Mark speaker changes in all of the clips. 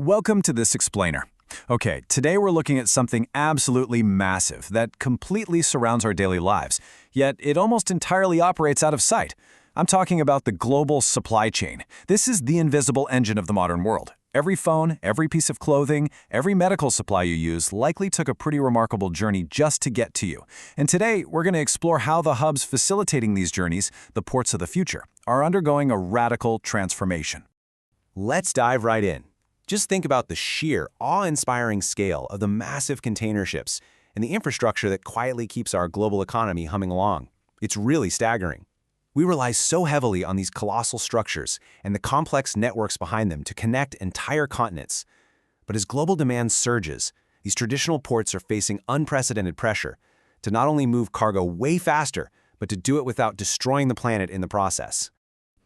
Speaker 1: Welcome to this explainer. Okay, today we're looking at something absolutely massive that completely surrounds our daily lives, yet it almost entirely operates out of sight. I'm talking about the global supply chain. This is the invisible engine of the modern world. Every phone, every piece of clothing, every medical supply you use likely took a pretty remarkable journey just to get to you. And today, we're going to explore how the hubs facilitating these journeys, the ports of the future, are undergoing a radical transformation.
Speaker 2: Let's dive right in. Just think about the sheer, awe-inspiring scale of the massive container ships and the infrastructure that quietly keeps our global economy humming along. It's really staggering. We rely so heavily on these colossal structures and the complex networks behind them to connect entire continents. But as global demand surges, these traditional ports are facing unprecedented pressure to not only move cargo way faster, but to do it without destroying the planet in the process.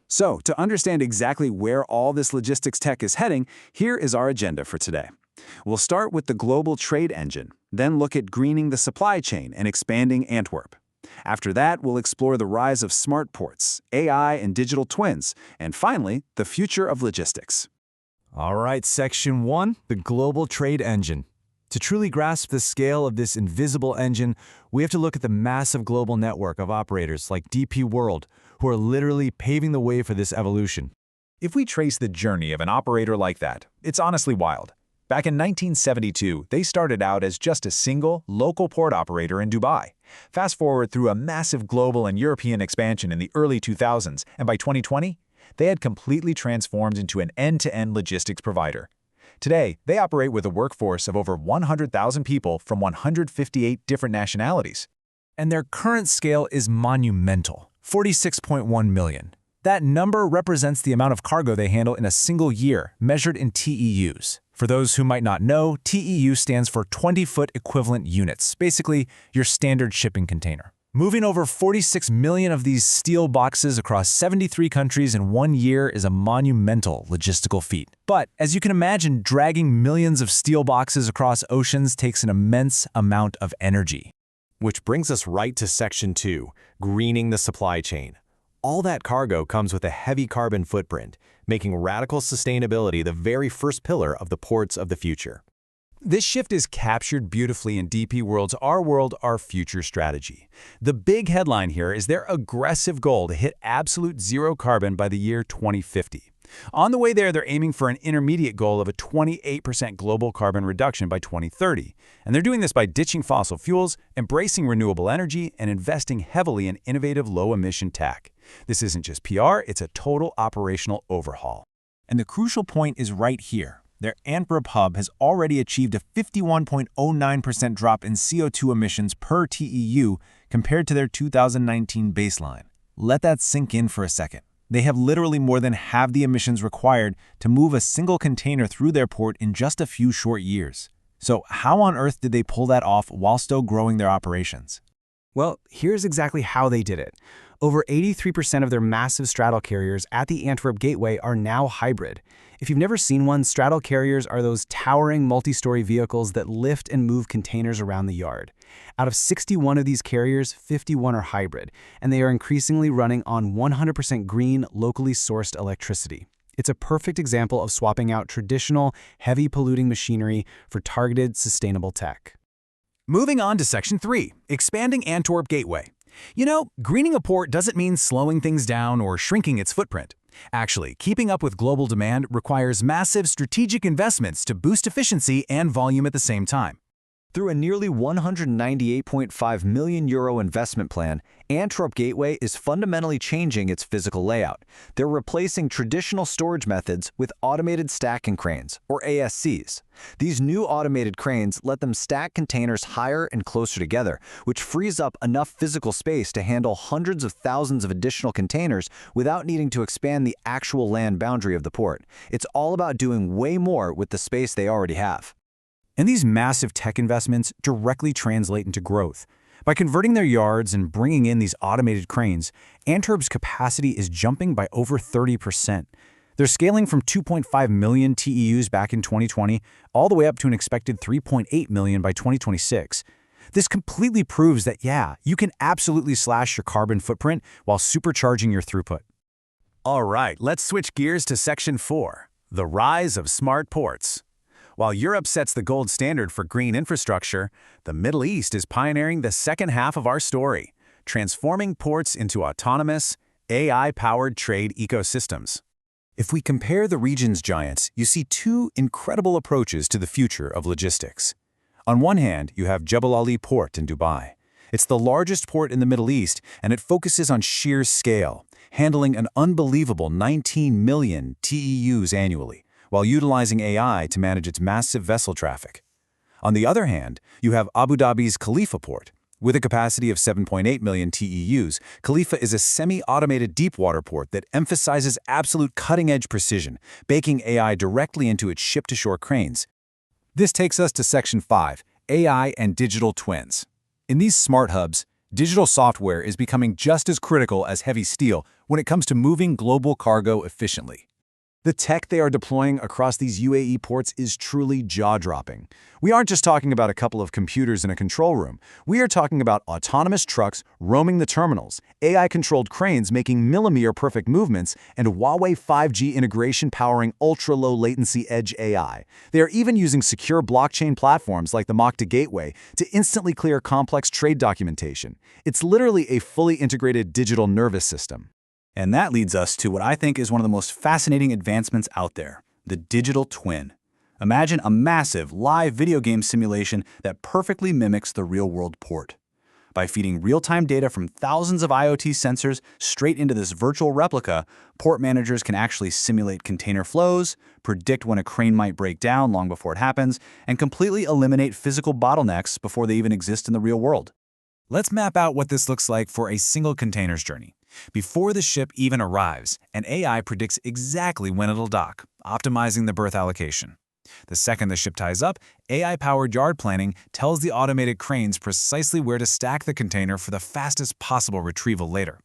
Speaker 1: So, to understand exactly where all this logistics tech is heading, here is our agenda for today. We'll start with the global trade engine, then look at greening the supply chain and expanding Antwerp. After that, we'll explore the rise of smart ports, AI and digital twins, and finally, the future of logistics.
Speaker 3: All right, Section 1, the global trade engine. To truly grasp the scale of this invisible engine, we have to look at the massive global network of operators like DP World, who are literally paving the way for this evolution.
Speaker 4: If we trace the journey of an operator like that, it's honestly wild. Back in 1972, they started out as just a single, local port operator in Dubai. Fast forward through a massive global and European expansion in the early 2000s, and by 2020, they had completely transformed into an end-to-end logistics provider. Today, they operate with a workforce of over 100,000 people from 158 different nationalities.
Speaker 3: And their current scale is monumental, 46.1 million. That number represents the amount of cargo they handle in a single year, measured in TEUs. For those who might not know, TEU stands for 20-foot equivalent units, basically your standard shipping container. Moving over 46 million of these steel boxes across 73 countries in 1 year is a monumental logistical feat. But as you can imagine, dragging millions of steel boxes across oceans takes an immense amount of energy.
Speaker 2: Which brings us right to Section 2, greening the supply chain. All that cargo comes with a heavy carbon footprint, making radical sustainability the very first pillar of the ports of the future.
Speaker 1: This shift is captured beautifully in DP World's Our World, Our Future strategy. The big headline here is their aggressive goal to hit absolute zero carbon by the year 2050. On the way there, they're aiming for an intermediate goal of a 28% global carbon reduction by 2030. And they're doing this by ditching fossil fuels, embracing renewable energy, and investing heavily in innovative low-emission tech. This isn't just PR, it's a total operational overhaul. And the crucial point is right here. Their Antwerp hub has already achieved a 51.09% drop in CO2 emissions per TEU compared to their 2019 baseline. Let that sink in for a second. They have literally more than halved the emissions required to move a single container through their port in just a few short years. So how on earth did they pull that off while still growing their operations?
Speaker 5: Well, here's exactly how they did it. Over 83% of their massive straddle carriers at the Antwerp Gateway are now hybrid. If you've never seen one, straddle carriers are those towering multi-story vehicles that lift and move containers around the yard. Out of 61 of these carriers, 51 are hybrid, and they are increasingly running on 100% green, locally sourced electricity. It's a perfect example of swapping out traditional, heavy-polluting machinery for targeted, sustainable tech.
Speaker 1: Moving on to Section 3, expanding Antwerp Gateway. You know, greening a port doesn't mean slowing things down or shrinking its footprint. Actually, keeping up with global demand requires massive strategic investments to boost efficiency and volume at the same time.
Speaker 6: Through a nearly €198.5 million investment plan, Antwerp Gateway is fundamentally changing its physical layout. They're replacing traditional storage methods with automated stacking cranes, or ASCs. These new automated cranes let them stack containers higher and closer together, which frees up enough physical space to handle hundreds of thousands of additional containers without needing to expand the actual land boundary of the port. It's all about doing way more with the space they already have.
Speaker 1: And these massive tech investments directly translate into growth. By converting their yards and bringing in these automated cranes, Antwerp's capacity is jumping by over 30%. They're scaling from 2.5 million TEUs back in 2020 all the way up to an expected 3.8 million by 2026. This completely proves that, yeah, you can absolutely slash your carbon footprint while supercharging your throughput. All right, let's switch gears to Section 4, The rise of smart ports. While Europe sets the gold standard for green infrastructure, the Middle East is pioneering the second half of our story, transforming ports into autonomous, AI-powered trade ecosystems. If we compare the region's giants, you see two incredible approaches to the future of logistics. On one hand, you have Jebel Ali Port in Dubai. It's the largest port in the Middle East, and it focuses on sheer scale, handling an unbelievable 19 million TEUs annually, while utilizing AI to manage its massive vessel traffic. On the other hand, you have Abu Dhabi's Khalifa Port. With a capacity of 7.8 million TEUs, Khalifa is a semi-automated deepwater port that emphasizes absolute cutting-edge precision, baking AI directly into its ship-to-shore cranes. This takes us to Section 5, AI and digital twins. In these smart hubs, digital software is becoming just as critical as heavy steel when it comes to moving global cargo efficiently. The tech they are deploying across these UAE ports is truly jaw-dropping. We aren't just talking about a couple of computers in a control room. We are talking about autonomous trucks roaming the terminals, AI-controlled cranes making millimeter-perfect movements, and Huawei 5G integration powering ultra-low latency edge AI. They are even using secure blockchain platforms like the Makta Gateway to instantly clear complex trade documentation. It's literally a fully integrated digital nervous system.
Speaker 3: And that leads us to what I think is one of the most fascinating advancements out there, the digital twin. Imagine a massive live video game simulation that perfectly mimics the real-world port. By feeding real-time data from thousands of IoT sensors straight into this virtual replica, port managers can actually simulate container flows, predict when a crane might break down long before it happens, and completely eliminate physical bottlenecks before they even exist in the real world.
Speaker 4: Let's map out what this looks like for a single container's journey. Before the ship even arrives, an AI predicts exactly when it'll dock, optimizing the berth allocation. The second the ship ties up, AI-powered yard planning tells the automated cranes precisely where to stack the container for the fastest possible retrieval later.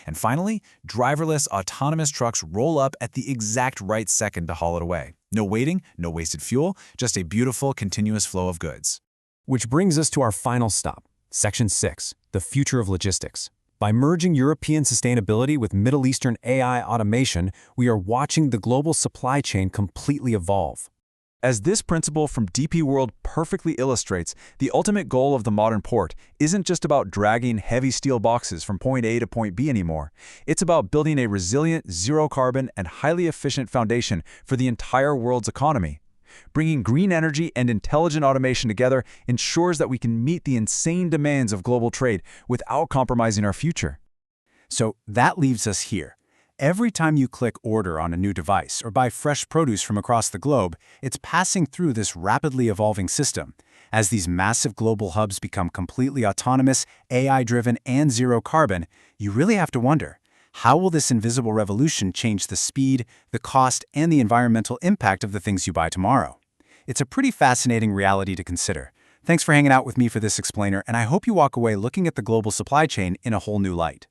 Speaker 4: And finally, driverless autonomous trucks roll up at the exact right second to haul it away. No waiting, no wasted fuel, just a beautiful, continuous flow of goods.
Speaker 1: Which brings us to our final stop, Section 6, the future of logistics. By merging European sustainability with Middle Eastern AI automation, we are watching the global supply chain completely evolve. As this principle from DP World perfectly illustrates, the ultimate goal of the modern port isn't just about dragging heavy steel boxes from point A to point B anymore. It's about building a resilient, zero-carbon, and highly efficient foundation for the entire world's economy. Bringing green energy and intelligent automation together ensures that we can meet the insane demands of global trade without compromising our future. So that leaves us here. Every time you click order on a new device or buy fresh produce from across the globe, it's passing through this rapidly evolving system. As these massive global hubs become completely autonomous, AI-driven, and zero-carbon, you really have to wonder, how will this invisible revolution change the speed, the cost, and the environmental impact of the things you buy tomorrow? It's a pretty fascinating reality to consider. Thanks for hanging out with me for this explainer, and I hope you walk away looking at the global supply chain in a whole new light.